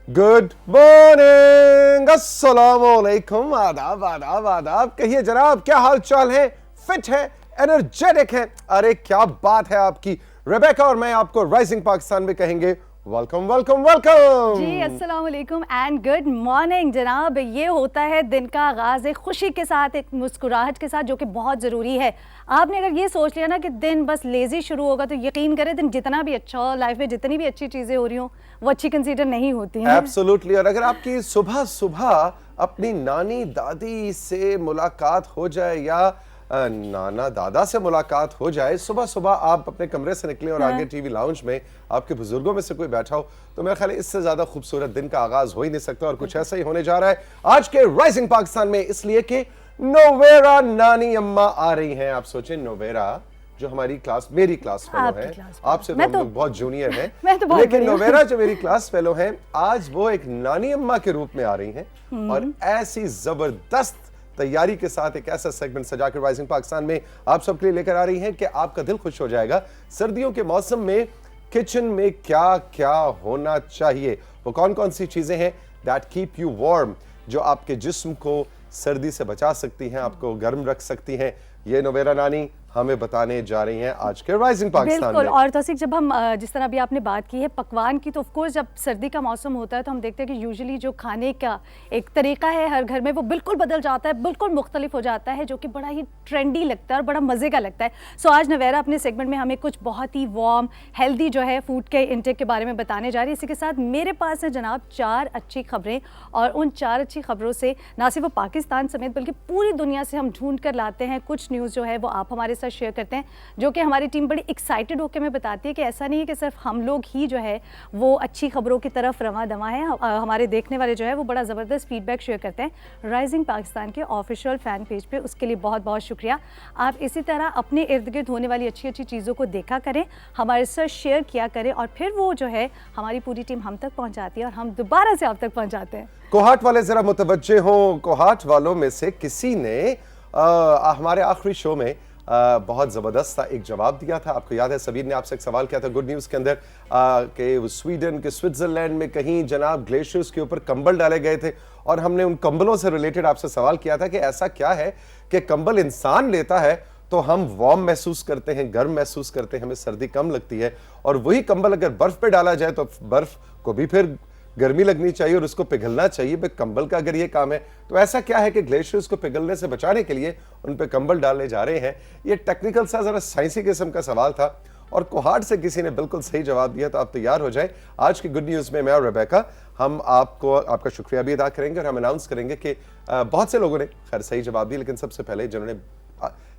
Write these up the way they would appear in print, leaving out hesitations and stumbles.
Good morning, अस्सलामुअलैकुम, आदाब आदाब आदाब। कहिए जनाब, क्या हाल चाल है? फिट है, एनर्जेटिक है? अरे क्या बात है आपकी। रेबेका और मैं आपको राइजिंग पाकिस्तान में कहेंगे वेलकम वेलकम वेलकम जी। अस्सलाम वालेकुम एंड गुड मॉर्निंग जनाब। ये होता है दिन का आगाज एक खुशी के साथ, एक मुस्कुराहट के साथ, जो कि बहुत ज़रूरी है। आपने अगर ये सोच लिया ना कि दिन बस लेजी शुरू होगा, तो यकीन करें दिन जितना भी अच्छा हो, लाइफ में जितनी भी अच्छी चीज़ें हो रही हो, वो अच्छी कंसीडर नहीं होती हैं। एब्सोल्युटली। और अगर आपकी सुबह सुबह अपनी नानी दादी से मुलाकात हो जाए या नाना दादा से मुलाकात हो जाए, सुबह सुबह आप अपने कमरे से निकले और आगे टीवी लाउंज में आपके बुजुर्गों में से कोई बैठा हो, तो मेरा ख्याल है इससे ज्यादा खूबसूरत दिन का आगाज हो ही नहीं सकता। और कुछ ऐसा ही होने जा रहा है आज के राइजिंग पाकिस्तान में, इसलिए कि नोवेरा नानी अम्मा आ रही हैं। आप सोचें, नोवेरा जो हमारी क्लास, मेरी क्लास फेलो है, आपसे तो हम लोग बहुत जूनियर हैं, लेकिन नोवेरा जो मेरी क्लास फेलो हैं, आज वो एक नानी अम्मा के रूप में आ रही हैं और ऐसी जबरदस्त तैयारी के साथ एक ऐसा सेगमेंट सजाकर राइजिंग पाकिस्तान में आप सबके लिए लेकर आ रही हैं कि आपका दिल खुश हो जाएगा। सर्दियों के मौसम में किचन में क्या क्या होना चाहिए, वो कौन कौन सी चीजें हैं दैट कीप यू वार्म, जो आपके जिस्म को सर्दी से बचा सकती हैं, आपको गर्म रख सकती हैं, ये नोवेरा नानी हमें बताने जा रही हैं आज के राइजिंग पाकिस्तान में। और तौसीक, जब हम जिस तरह अभी आपने बात की है पकवान की, तो ऑफ कोर्स जब सर्दी का मौसम होता है तो हम देखते हैं कि यूजुअली जो खाने का एक तरीका है हर घर में, वो बिल्कुल बदल जाता है, बिल्कुल मुख्तलिफ हो जाता है, जो कि बड़ा ही ट्रेंडी लगता है और बड़ा मज़े का लगता है। सो आज नवेरा अपने सेगमेंट में हमें कुछ बहुत ही वार्म हेल्दी जो है फूड के इंटेक के बारे में बताने जा रही है। इसी के साथ मेरे पास है जनाब 4 अच्छी खबरें, और उन 4 अच्छी खबरों से ना सिर्फ वो पाकिस्तान समेत बल्कि पूरी दुनिया से हम ढूंढ कर लाते हैं कुछ न्यूज़ जो है वो आप हमारे साथ शेयर करते हैं, जो कि हमारी टीम बड़ी एक्साइटेड होकर हमें बताती है कि ऐसा नहीं है कि सिर्फ हम लोग ही जो है वो अच्छी खबरों की तरफ रवा दवा है। हमारे देखने वाले जो है वो बड़ा ज़बरदस्त फीडबैक शेयर करते हैं राइजिंग पाकिस्तान के ऑफिशियल फ़ैन पेज पे, उसके लिए बहुत बहुत शुक्रिया। आप इसी तरह अपने इर्द गिर्द होने वाली अच्छी अच्छी चीज़ों को देखा करें, हमारे साथ शेयर किया करें, और फिर वो जो है हमारी पूरी टीम हम तक पहुँचाती है और हम दोबारा से आप तक पहुँचाते हैं। कोहाट वाले जरा मुतवज्जे हों। कोहाट वालों में से किसी ने हमारे आखिरी शो में बहुत ज़बरदस्त सा एक जवाब दिया था। आपको याद है सबीर ने आपसे एक सवाल किया था गुड न्यूज़ के अंदर कि स्वीडन के स्विट्ज़रलैंड में कहीं जनाब ग्लेशियर्स के ऊपर कंबल डाले गए थे, और हमने उन कंबलों से रिलेटेड आपसे सवाल किया था कि ऐसा क्या है कि कंबल इंसान लेता है तो हम वार्म महसूस करते हैं, गर्म महसूस करते हैं, हमें सर्दी कम लगती है, और वही कंबल अगर बर्फ़ पे डाला जाए तो बर्फ़ को भी फिर गर्मी लगनी चाहिए और उसको पिघलना चाहिए। भाई कंबल का अगर ये काम है तो ऐसा क्या है कि ग्लेशियर्स को पिघलने से बचाने के लिए उन पे कंबल डाले जा रहे हैं? ये टेक्निकल सा जरा साइंसी किस्म का सवाल था और कोहाट से किसी ने बिल्कुल सही जवाब दिया। तो आप तैयार हो जाए, आज की गुड न्यूज़ में मैं और रेबेका हम आपको आपका शुक्रिया भी अदा करेंगे और हम अनाउंस करेंगे कि बहुत से लोगों ने खैर सही जवाब दिया, लेकिन सबसे पहले जिन्होंने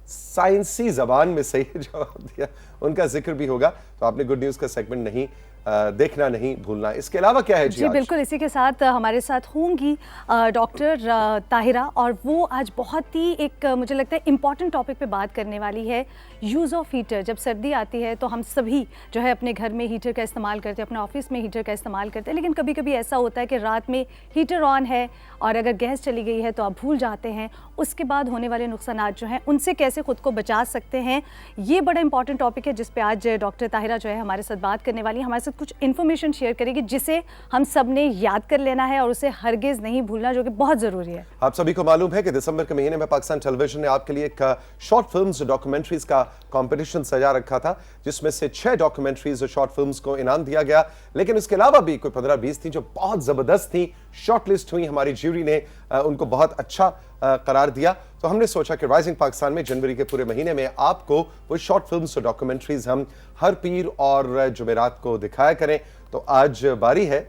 साइंसी जबान में सही जवाब दिया उनका जिक्र भी होगा। तो आपने गुड न्यूज़ का सेगमेंट नहीं देखना नहीं भूलना। इसके अलावा क्या है जी? बिल्कुल, इसी के साथ हमारे साथ होंगी डॉक्टर ताहिरा, और वो आज बहुत ही एक मुझे लगता है इम्पॉर्टेंट टॉपिक पे बात करने वाली है, यूज़ ऑफ हीटर। जब सर्दी आती है तो हम सभी जो है अपने घर में हीटर का इस्तेमाल करते हैं, अपने ऑफिस में हीटर का इस्तेमाल करते हैं, लेकिन कभी कभी ऐसा होता है कि रात में हीटर ऑन है और अगर गैस चली गई है तो आप भूल जाते हैं। उसके बाद होने वाले नुकसानात जो हैं उनसे कैसे खुद को बचा सकते हैं, ये बड़ा इंपॉर्टेंट टॉपिक है जिस पे आज डॉक्टर ताहिरा जो है हमारे साथ बात करने वाली है। हमारे साथ कुछ इन्फॉर्मेशन शेयर करेगी जिसे हम सब ने याद कर लेना है और उसे हरगिज़ नहीं भूलना, जो कि बहुत ज़रूरी है। आप सभी को मालूम है कि दिसंबर के महीने में पाकिस्तान टेलीविजन ने आपके लिए एक शॉर्ट फिल्म्स डॉक्यूमेंट्रीज का कंपटीशन सजा रखा था, जिसमें से 6 डॉक्यूमेंट्रीज और शॉर्ट फिल्म्स को इनाम दिया गया। लेकिन इसके अलावा भी कोई 15-20 थी जो बहुत ज़बरदस्त थी, शॉर्टलिस्ट हुई, हमारी ज्यूरी ने उनको बहुत अच्छा करार दिया। तो हमने सोचा कि राइजिंग पाकिस्तान में जनवरी के पूरे महीने में आपको वो शॉर्ट फिल्म्स और डॉक्यूमेंट्रीज हम हर पीर और जुमेरात को दिखाया करें। तो आज बारी है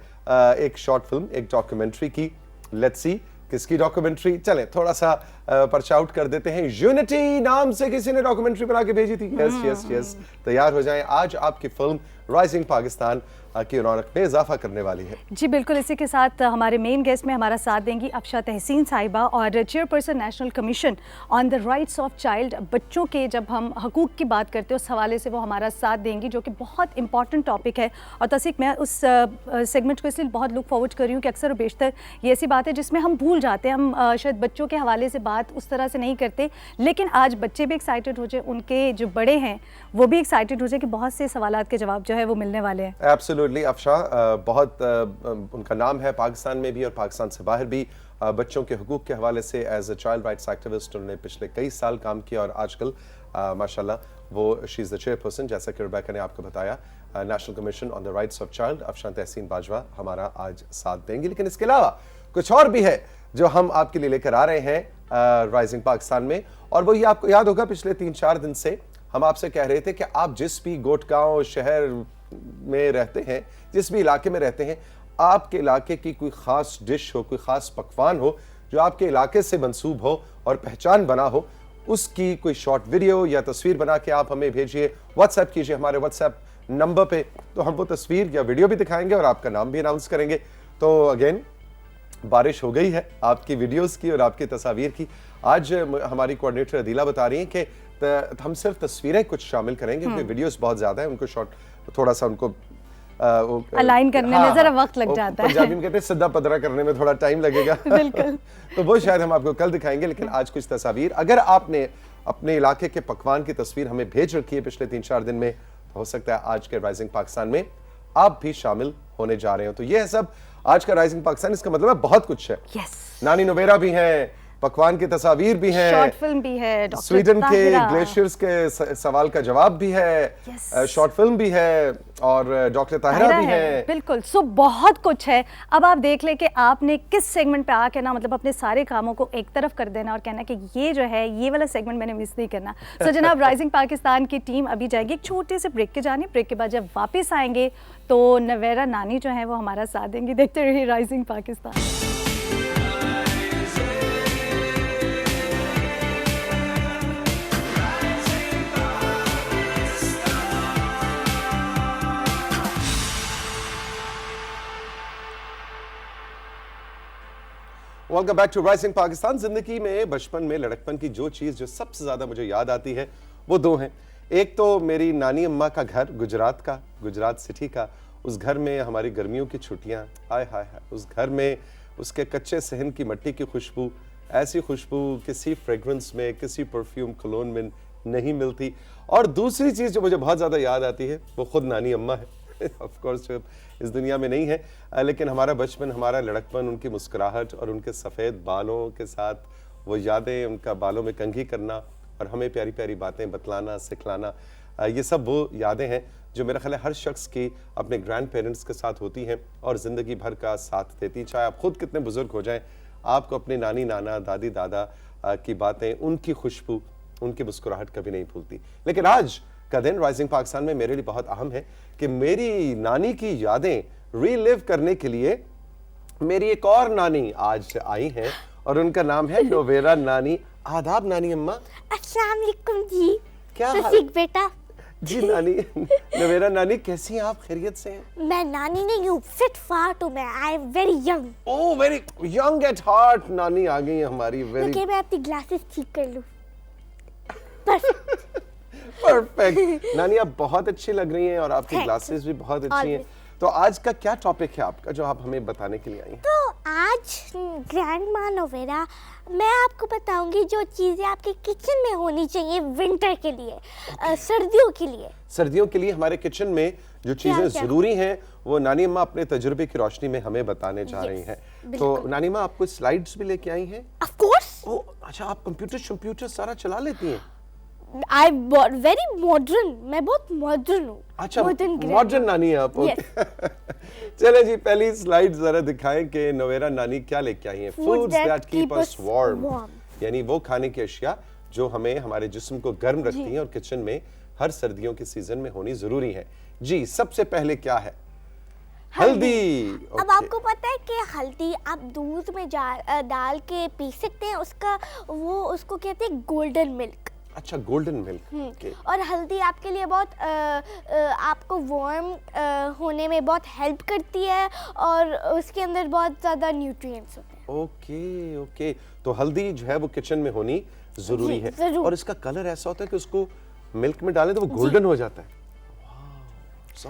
एक शॉर्ट फिल्म, एक डॉक्यूमेंट्री की। लेट्स सी किसकी डॉक्यूमेंट्री, चलें थोड़ा सा पर्च आउट कर देते हैं। यूनिटी नाम से किसी ने डॉक्यूमेंट्री बना के भेजी थी। यस यस यस, तैयार हो जाएं, आज आपकी फिल्म राइजिंग पाकिस्तान की रौनक में इजाफा करने वाली है। जी बिल्कुल, इसी के साथ हमारे मेन गेस्ट में हमारा साथ देंगी अफशा तहसीन साहिबा, और chairperson national commission on the rights of child. बच्चों के जब हम हकूक़ की बात करते हैं उस हवाले से वो हमारा साथ देंगी, जो कि बहुत इंपॉर्टेंट टॉपिक है। और तौसीक, मैं उस सेगमेंट को इसलिए बहुत लुक फॉरवर्ड कर रही हूँ कि अक्सर बेशतर ये ऐसी बात है जिसमें हम भूल जाते हैं, हम शायद बच्चों के हवाले से बात उस तरह से नहीं करते, लेकिन आज बच्चे भी एक्साइटेड हो जाए, उनके जो बड़े हैं वो भी एक्साइटेड हो जाए कि बहुत से सवालात के जवाब जो है वो मिलने वाले हैं। एब्सोल्युटली। एब्सोल्युटली अफशा, बहुत उनका नाम है पाकिस्तान में भी और पाकिस्तान से बाहर भी। बच्चों के हुकूक के हवाले से as a child rights activist उन्होंने पिछले कई साल काम किया और आजकल माशाल्लाह वो शी इज़ द चेयरपर्सन, जैसा कि रुबैका ने आपको बताया, national commission on the rights of child. Afshan Tehseen Bajwa हमारा आज साथ देंगी। लेकिन इसके अलावा कुछ और भी है जो हम आपके लिए लेकर आ रहे हैं राइजिंग पाकिस्तान में, और वो ये आपको याद होगा पिछले 3-4 दिन से हम आपसे कह रहे थे कि आप जिस भी गोटगांव शहर में रहते हैं, जिस भी इलाके में रहते हैं, आपके इलाके की कोई खास डिश हो, कोई खास पकवान हो जो आपके इलाके से मंसूब हो और पहचान बना हो, उसकी कोई शॉर्ट वीडियो या तस्वीर बना के आप हमें भेजिए, व्हाट्सएप कीजिए हमारे व्हाट्सएप नंबर पे, तो हम वो तस्वीर या वीडियो भी दिखाएंगे और आपका नाम भी अनाउंस करेंगे। तो अगेन बारिश हो गई है आपकी वीडियोस की और आपकी तस्वीर की। आज हमारी कोऑर्डिनेटर अदीला बता रही हैं कि हम सिर्फ तस्वीरें कुछ शामिल करेंगे क्योंकि वीडियोस बहुत ज्यादा है, उनको शॉर्ट थोड़ा सा उनको अलाइन करने में जरा वक्त लग जाता है। पंजाबी में कहते हैं सिद्धा पदरा करने में थोड़ा टाइम लगेगा। बिल्कुल। तो वो शायद हम आपको कल दिखाएंगे, लेकिन आज कुछ तस्वीर, अगर आपने अपने इलाके के पकवान की तस्वीर हमें भेज रखी है पिछले 3-4 दिन में, तो हो सकता है आज के राइजिंग पाकिस्तान में आप भी शामिल होने जा रहे हो। तो ये है सब आज का राइजिंग पाकिस्तान। इसका मतलब है बहुत कुछ है। नानी नोवेरा भी हैं, पकवान की तस्वीर भी हैं, शॉर्ट फिल्म भी है, स्वीडन के ग्लेशियर्स के सवाल का जवाब भी है, शॉर्ट फिल्म भी है और डॉक्टर ताहिरा भी है। बिल्कुल, सो बहुत कुछ है। अब आप देख ले कि आपने किस सेगमेंट पे आके ना मतलब अपने सारे कामों को एक तरफ कर देना और कहना कि ये जो है ये वाला सेगमेंट मैंने मिस नहीं करना। सो जनाब, राइजिंग पाकिस्तान की टीम अभी जाएगी एक छोटे से ब्रेक के जाने। ब्रेक के बाद जब वापस आएंगे तो नवेरा नानी जो है वो हमारा साथ देंगी। देखते रहिए rising Pakistan. Welcome back to rising Pakistan. जिंदगी में बचपन में लड़कपन की जो चीज़ जो सबसे ज़्यादा मुझे याद आती है वो दो हैं। एक तो मेरी नानी अम्मा का घर गुजरात का, गुजरात सिटी का। उस घर में हमारी गर्मियों की छुट्टियां, हाय हाय हाय, उस घर में उसके कच्चे सहन की मिट्टी की खुशबू, ऐसी खुशबू किसी फ्रेग्रेंस में, किसी परफ्यूम कलोन में नहीं मिलती। और दूसरी चीज़ जो मुझे बहुत ज़्यादा याद आती है वो खुद नानी अम्मा है। ऑफ कोर्स जो इस दुनिया में नहीं है, लेकिन हमारा बचपन, हमारा लड़कपन, उनकी मुस्कुराहट और उनके सफ़ेद बालों के साथ वो यादें, उनका बालों में कंघी करना और हमें प्यारी प्यारी बातें बतलाना, सिखलाना, ये सब वो यादें हैं जो मेरा ख्याल है हर शख्स की अपने ग्रैंड पेरेंट्स के साथ होती हैं और ज़िंदगी भर का साथ देती। चाहे आप खुद कितने बुजुर्ग हो जाएं, आपको अपने नानी नाना, दादी दादा की बातें, उनकी खुशबू, उनकी मुस्कुराहट कभी नहीं भूलती। लेकिन आज का दिन राइजिंग पाकिस्तान में मेरे लिए बहुत अहम है कि मेरी नानी की यादें रीलिव करने के लिए मेरी एक और नानी आज आई हैं और उनका नाम है नोवेरा नानी। आदाब नानी अम्मा। अस्सलाम वालेकुम जी। क्या रफीक बेटा जी। नानी नोवेरा नानी, कैसी हैं आप? खैरियत से हैं? मैं नानी नहीं हूँ, फिट फाट हूँ मैं। I am very young. Oh, very young at heart. नानी आ गई है हमारी। वेरी ओके, मैं अपनी ग्लासेस ठीक कर लूँ। परफेक्ट। नानी आप बहुत अच्छी लग रही हैं और आपकी Thank ग्लासेस भी बहुत अच्छी हैं। Always. तो आज का क्या टॉपिक है आपका जो आप हमें बताने के लिए आई हैं? तो आज ग्रैंड माँ नोवेरा, मैं आपको बताऊंगी जो चीज़ें आपके किचन में होनी चाहिए विंटर के लिए, सर्दियों के लिए। सर्दियों के लिए हमारे किचन में जो चीजें जरूरी हैं वो नानी अम्मा अपने तजुर्बे की रोशनी में हमें बताने जा रही हैं। तो नानी अम्मा, आपको स्लाइड्स भी लेके आई हैं? Of course. ओ अच्छा, आप कंप्यूटर सारा चला लेती हैं? आई वेरी मॉडर्न, मैं बहुत मॉडर्न हूँ। अच्छा, मॉडर्न नानी है आप। चले जी, पहली स्लाइड जरा दिखाएं कि नोवेरा नानी क्या लेके आई हैं। Foods that keep us warm, यानी वो खाने की अशिया जो हमें हमारे जिस्म को गर्म रखती हैं और किचन में हर सर्दियों के सीजन में होनी जरूरी है। जी, सबसे पहले क्या है? हल्दी। अब आपको पता है कि हल्दी आप दूध में डाल के पी सकते हैं, उसको कहते हैं गोल्डन मिल्क। अच्छा, गोल्डन मिल्क। और हल्दी आपके लिए बहुत आपको वार्म होने में बहुत हेल्प करती है और उसके अंदर बहुत ज़्यादा न्यूट्रिएंट्स होते हैं। ओके ओके, तो हल्दी जो है वो किचन में होनी जरूरी है। और इसका कलर ऐसा होता है कि उसको मिल्क में डालें तो वो गोल्डन हो जाता है।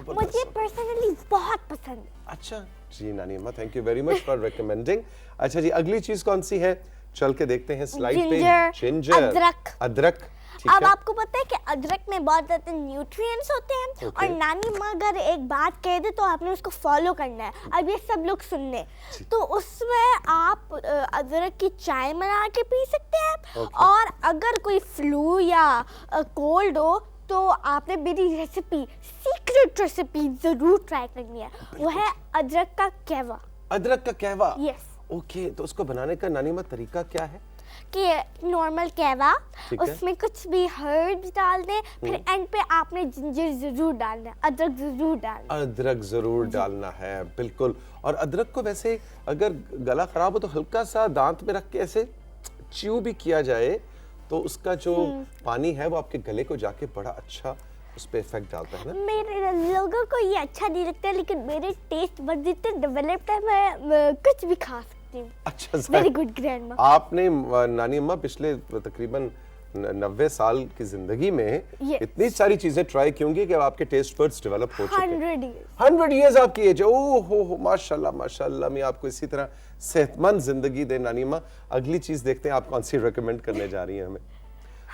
मुझे पर्सनली बहुत पसंद है। अच्छा जी नानी अम्मा, thank you very much for recommending. अच्छा जी, अगली चीज कौन सी है? चल के देखते हैं स्लाइड पे। जिंजर, जिंजर, अदरक। अदरक, ठीक अब है। आपको पता है कि अदरक में बहुत ज्यादा न्यूट्रिएंट्स होते हैं Okay. और नानी माँ अगर एक बात कह दे तो आपने उसको फॉलो करना है। अब ये सब लोग सुन ले, तो उसमें आप अदरक की चाय बना के पी सकते हैं। Okay. और अगर कोई फ्लू या कोल्ड हो तो आपने मेरी रेसिपी, सीक्रेट रेसिपी जरूर ट्राई करनी है, वो है अदरक का कहवा। अदरक का कहवा। यस। ओके, तो उसको बनाने का नानी माँ तरीका क्या है? कि नॉर्मल कहवा, ठीक है। उसमें कुछ भी हर्ब्स डाल दें, फिर एंड पे आपने जिंजर जरूर डालना है, अदरक जरूर डालना है। अदरक जरूर डालना है, बिल्कुल। और अदरक को वैसे अगर गला खराब हो तो हल्का सा दांत में रख के ऐसे च्यू भी किया जाए तो उसका जो पानी है वो आपके गले को जाके बड़ा अच्छा उस पे इफेक्ट डालता है ना। मेरे लोगों को ये अच्छा नहीं लगता, लेकिन मेरे टेस्ट बड जितने डेवलप्ड है, मैं कुछ भी खा सकती हूँ। अच्छा, वेरी गुड ग्रैंडमा। आपने नानी अम्मा पिछले तकरीबन 90 साल की जिंदगी में Yes. इतनी सारी चीजें ट्राई की होंगी कि अब आपके टेस्ट बड्स डेवलप हो चुके हैं। 100 years। 100 इयर्स आपकी एज है। ओह हो माशाल्लाह माशाल्लाह। मैं आपको इसी तरह सेहतमंद जिंदगी दे नानी माँ। अगली चीज देखते हैं आप कौन सी रेकमेंड करने जा रही हैं हमें।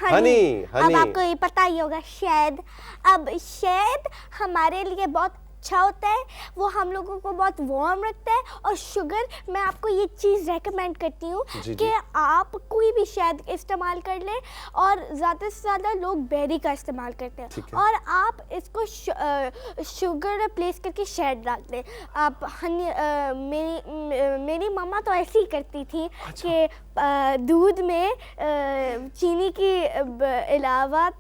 हनी, हनी। अब आपको ये पता ही होगा, शहद। अब शहद हमारे लिए बहुत अच्छा होता है, वो हम लोगों को बहुत वार्म रखता है। और शुगर, मैं आपको ये चीज़ रेकमेंड करती हूँ जी, कि आप कोई भी शहद इस्तेमाल कर लें, और ज़्यादा से ज़्यादा लोग बेरी का इस्तेमाल करते ठीक हैं, है। और आप इसको शुगर रिप्लेस करके शहद डाल दें। आप हनी, मेरी मम्मा तो ऐसे ही करती थी कि दूध में चीनी के अलावा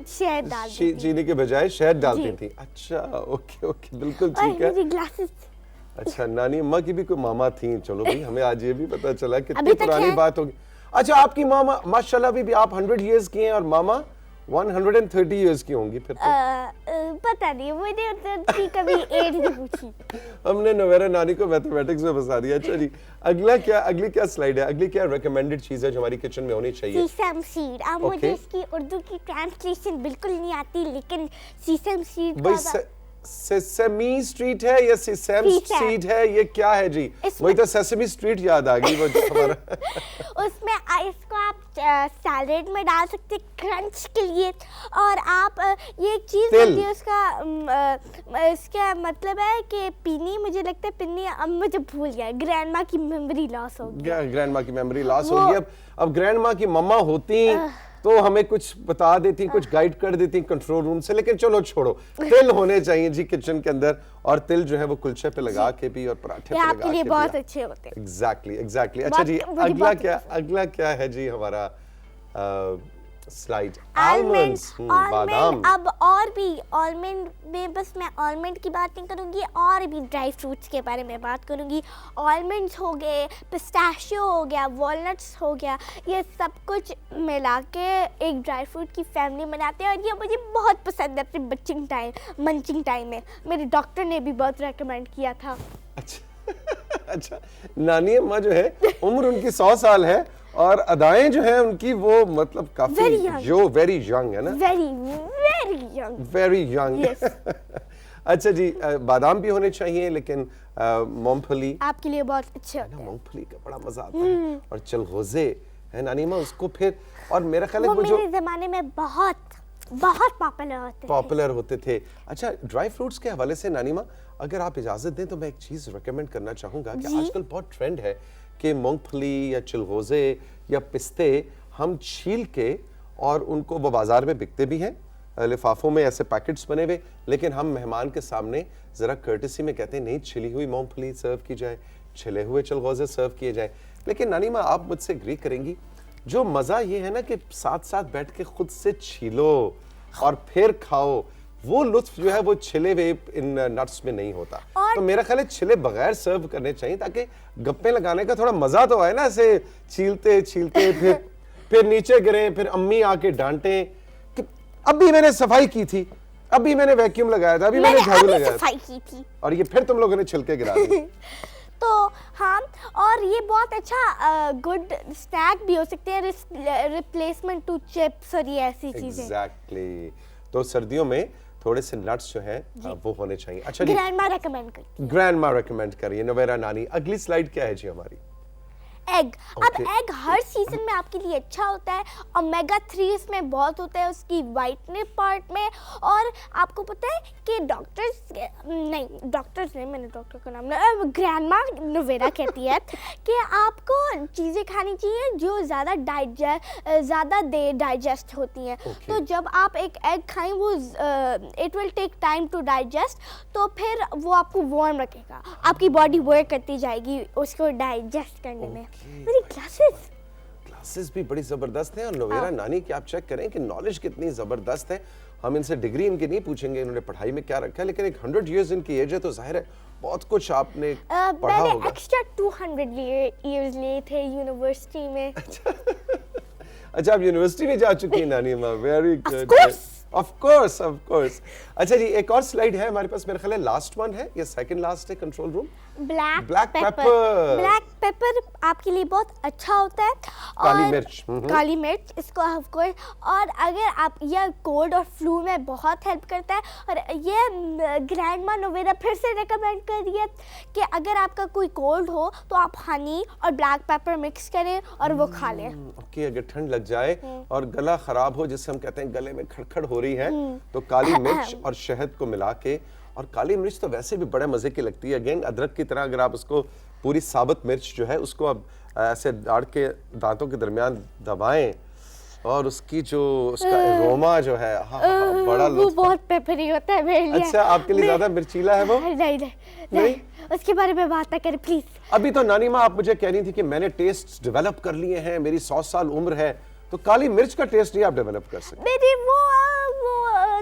शहद डाल देती। चीनी के बजाय शहद डालती जी। थी। अच्छा, ओके ओके, बिल्कुल और ठीक है। मेरी ग्लासेस। अच्छा, नानी अम्मा की भी कोई मामा थी। चलो भाई, हमें आज ये भी पता चला कितनी अभी तक पुरानी है। बात होगी। अच्छा, आपकी मामा माशाल्लाह भी आप 100 इयर्स की हैं और मामा 130 इयर्स की होंगी फिर तो। पता नहीं, मुझे उनकी कभी एज नहीं पूछी। हमने नवेरा नानी को मैथमेटिक्स में फंसा दिया। अच्छा जी, अगली क्या स्लाइड है? अगली क्या रेकमेंडेड चीज है जो हमारी किचन में होनी चाहिए? सीसम सीड। अब मुझे Okay. इसकी उर्दू की ट्रांसलेशन बिल्कुल नहीं आती, लेकिन सीसम सीड भाई का सेसमी स्ट्रीट है या सेसम Sesame। स्ट्रीट है, ये क्या है जी? इसमें- वही तो सेसमी स्ट्रीट याद आ गई वो जो हमारा। उसमें इसको आप सैलेड में डाल सकते हैं क्रंच के लिए। और आप ये एक चीज़ तिल। होती है उसका, इसका मतलब है कि पिन्नी, मुझे लगता है पिन्नी, अब मुझे भूल गया, ग्रैंडमा की मेमोरी लॉस हो गई। ग्रैंड माँ की मेमोरी लॉस वो- होगी। अब ग्रैंड माँ की मम्मा होती तो हमें कुछ बता देती, कुछ गाइड कर देती कंट्रोल रूम से। लेकिन चलो छोड़ो, तिल होने चाहिए जी किचन के अंदर। और तिल जो है वो कुलचे पे लगा के भी और पराठे पे ये लगा आपके लिए के बहुत भी। अच्छे होते हैं। एग्जैक्टली। अच्छा जी, मुझे बहुत अगला क्या है जी हमारा स्लाइड? आलमंड। बादाम। अब और भी आलमंड में, बस मैं आलमंड की बात नहीं करूंगी, और भी ड्राई फ्रूट्स के बारे में बात करूंगी। आलमंड्स हो गए, पिस्ताशियो हो गया, वॉलनट्स हो गया, ये सब कुछ मिला के एक ड्राई फ्रूट की फैमिली बनाते हैं। और ये मुझे बहुत पसंद है अपने मंचिंग टाइम में। मेरे डॉक्टर ने भी बहुत रेकमेंड किया था। अच्छा अच्छा, नानी अम्मा जो है उम्र उनकी 100 साल है और अदाएं जो है उनकी वो मतलब Very काफी young। वेरी यंग है ना। Very young. Very young. Yes। अच्छा जी, बादाम भी होने चाहिए, लेकिन मूंगफली आपके लिए बहुत अच्छे होते ना, हैं। मूंगफली का बड़ा मजा आता है। और चलगोजे है नानी माँ, उसको फिर, और मेरा ख्याल है वो वो जो मेरे जमाने में बहुत पॉपुलर होते थे। पॉपुलर होते थे। अच्छा, ड्राई फ्रूट्स के हवाले से नानी माँ अगर आप इजाजत दें तो मैं एक चीज रिकमेंड करना चाहूंगा कि जी। आजकल बहुत ट्रेंड है कि मूंगफली या चिलगोजे या पिस्ते हम छील के, और उनको वो बाजार में बिकते भी हैं लिफाफों में ऐसे पैकेट्स बने हुए, लेकिन हम मेहमान के सामने जरा कर्टेसी में कहते हैं नहीं, छिली हुई मूंगफली सर्व की जाए, छिले हुए चिलगोजे सर्व किए जाए। लेकिन नानी माँ आप मुझसे एग्री करेंगी, जो मजा ये है ना कि साथ साथ बैठ के खुद से छीलो और फिर खाओ, वो लुत्फ जो है वो छिले हुए इन नट्स में नहीं होता। और- तो मेरा ख्याल है छिले बगैर सर्व करने चाहिए ताकि गप्पे लगाने का थोड़ा मजा तो आए ना, ऐसे छीलते छीलते फिर नीचे गिरे, फिर अम्मी आके डांटे कि अभी मैंने सफाई की थी, अभी मैंने वैक्यूम लगाया था, अभी मैंने झाड़ू अभी लगाया था, सफाई की थी। और ये फिर तुम लोगों ने छिलके गिरा दी। तो हाँ, और ये बहुत अच्छा गुड स्नैक भी हो सकते हैं, रिप्लेसमेंट टू चिप्स और ये ऐसी चीजें। एग्जैक्टली। तो सर्दियों में थोड़े से नट्स जो हैं वो होने चाहिए। अच्छा जी, ग्रैंडमा रेकमेंड करती ग्रैंडमा रेकमेंड करिए, नवेरा नानी। अगली स्लाइड क्या है जी हमारी? एग। अब एग हर सीजन में आपके लिए अच्छा होता है, ओमेगा 3 इसमें बहुत होता है उसकी वाइटनेस पार्ट में। और आपको पता है कि डॉक्टर्स नहीं, मैंने डॉक्टर का नाम नहीं, ग्रैंडमा नोवेरा कहती है कि आपको चीज़ें खानी चाहिए जो ज़्यादा देर डाइजेस्ट होती हैं। तो जब आप एक एग खाएं वो it will take time to digest, तो फिर वो आपको वार्म रखेगा, आपकी बॉडी वर्क करती जाएगी उसको डाइजेस्ट करने में। मेरी क्लासेस भी बड़ी जबरदस्त है। और नोवेरा नानी की आप चेक करें कि नॉलेज कितनी जबरदस्त है। हम इनसे डिग्री इनकी नहीं पूछेंगे इन्होंने पढ़ाई में क्या रखा है, लेकिन एक 100 इयर्स इनकी एज है तो जाहिर है बहुत कुछ आपने पढ़ा होगा। मैंने एक्स्ट्रा 200 इयर्स लिए थे यूनिवर्सिटी में। अच्छा, आप यूनिवर्सिटी में जा चुकी हैं नानी माँ, वेरी गुड। Of course. अच्छा जी, एक और स्लाइड है हमारे पास, मेरे ख्याल है लास्ट वन है या सेकंड लास्ट है कंट्रोल रूम। ब्लैक पेपर आपके लिए बहुत अच्छा होता है। काली मिर्च इसको ऑफ कोर्स, और अगर आप ये कोल्ड और फ्लू में बहुत हेल्प करता है। और ये ग्रैंडमा नोवेरा फिर से रेकमेंड कर रही है कि अगर आपका कोई कोल्ड हो तो आप हनी और ब्लैक पेपर मिक्स करें और वो खा लें। ओके, अगर ठंड लग जाए और गला खराब हो, जिससे हम कहते हैं गले में खड़खड़ हो रही है, तो काली मिर्च और शहद को मिला के, और काली मिर्च तो वैसे भी बड़े मजे की लगती है। अगेन अदरक की तरह अगर आप उसको पूरी साबुत मिर्च जो है उसको अब ऐसे दाढ़ के दांतों के दरमियान दबाएं और उसकी जो उसका एरोमा जो है, बड़ा वो बहुत पेपरी होता है मेरे लिए। अच्छा, आपके लिए ज्यादा मिर्चीला है वो? नहीं, उसके बारे में बात ना करें प्लीज। अभी तो नानी माँ आप मुझे कह रही थी कि मैंने टेस्ट डेवलप कर लिए हैं, मेरी 100 साल उम्र है, तो काली मिर्च का टेस्ट नहीं आप डेवलप कर सकते? मेरी वो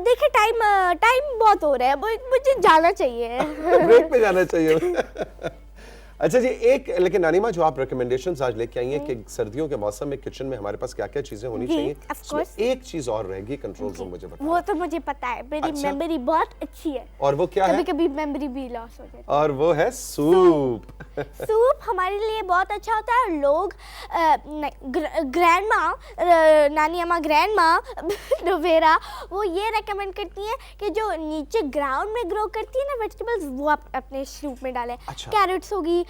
देखिए टाइम बहुत हो रहा है, मुझे जाना चाहिए। ब्रेक पे जाना चाहिए। अच्छा जी, एक लेकिन नानी माँ जो आप रिकमेंडेशंस आज लेके आई हैं कि सर्दियों के मौसम में किचन में हमारे पास क्या-क्या चीजें होनी चाहिए, एक चीज और रहेगी कंट्रोल रूम, मुझे बताओ। वो तो मुझे पता है, मेरी मेमोरी बहुत अच्छी है। और वो क्या है? कभी-कभी मेमोरी भी लॉस हो जाती है। और वो है सूप। सूप हमारे लिए बहुत अच्छा होता है। लोग नानी अम्मा ग्रैंडमा नोवेरा वो ये रेकमेंड करती हैं कि जो नीचे ग्राउंड में ग्रो करती है ना वेजिटेबल्स, वो आप अपने सूप में डालें। कैरेट्स होगी,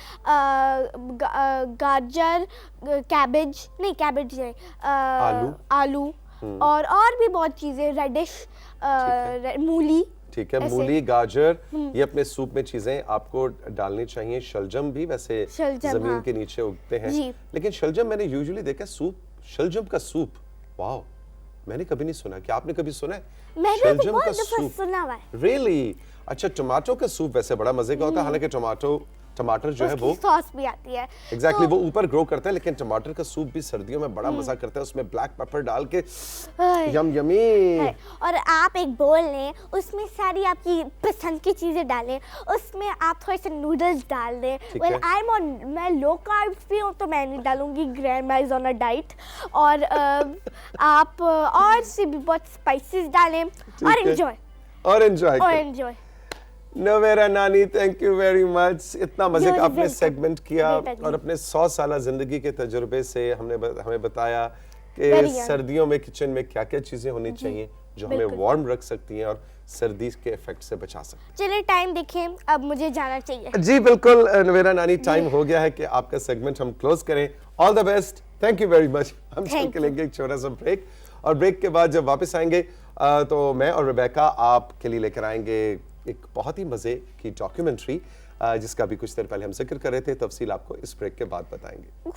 गाजर, कैबेज नहीं, आलू और भी बहुत चीजें, रेडिश, मूली। ठीक है, मूली, गाजर, ये अपने सूप में चीजें आपको डालनी चाहिए। शलजम भी वैसे जमीन के नीचे उगते हैं, लेकिन शलजम मैंने यूजुअली देखा शलजम का सूप, वाओ, मैंने कभी नहीं सुना। क्या आपने कभी सुना है? शलजम का सूप सुना हुआ है। रियली? अच्छा, टमाटो का सूप वैसे बड़ा मजे का होता है, हालांकि टमाटर जो है वो सॉस भी आती है। एग्जैक्टली, वो ऊपर ग्रो करता है, लेकिन टमाटर का सूप भी सर्दियों में बड़ा मजा करता है, उसमें ब्लैक पेपर डाल के यमी। और आप एक बोल लें, उसमें सारी आपकी पसंद की चीजें डालें, उसमें आप थोड़े से नूडल्स डाल दें। मैं लो कार्ब्स भी हूँ तो मैं नहीं डालूंगी, grandma is on a diet. और आप और से भी बहुत स्पाइसेस डालें और एंजॉय। नोवेरा नानी, थैंक यू वेरी मच। इतना मजे का आपने सेगमेंट किया और अपने 100 साल जिंदगी के तजुर्बे से हमें बताया कि सर्दियों में किचन में क्या-क्या चीजें होनी चाहिए जो हमें वार्म रख सकती हैं और सर्दी के इफेक्ट से बचा सकती हैं। चलिए टाइम देखें, अब मुझे जाना चाहिए। जी बिल्कुल नोवेरा नानी, टाइम हो गया है कि आपका सेगमेंट हम क्लोज करें। All the best, thank you very much. हम चल के लेंगे एक छोटा सा ब्रेक, और ब्रेक के बाद जब वापस आएंगे तो मैं और रेबेका आपके लिए लेकर आएंगे एक बहुत ही मजे की डॉक्यूमेंट्री जिसका भी कुछ देर पहले हम जिक्र कर रहे थे। तफसील आपको इस ब्रेक के बाद बताएंगे।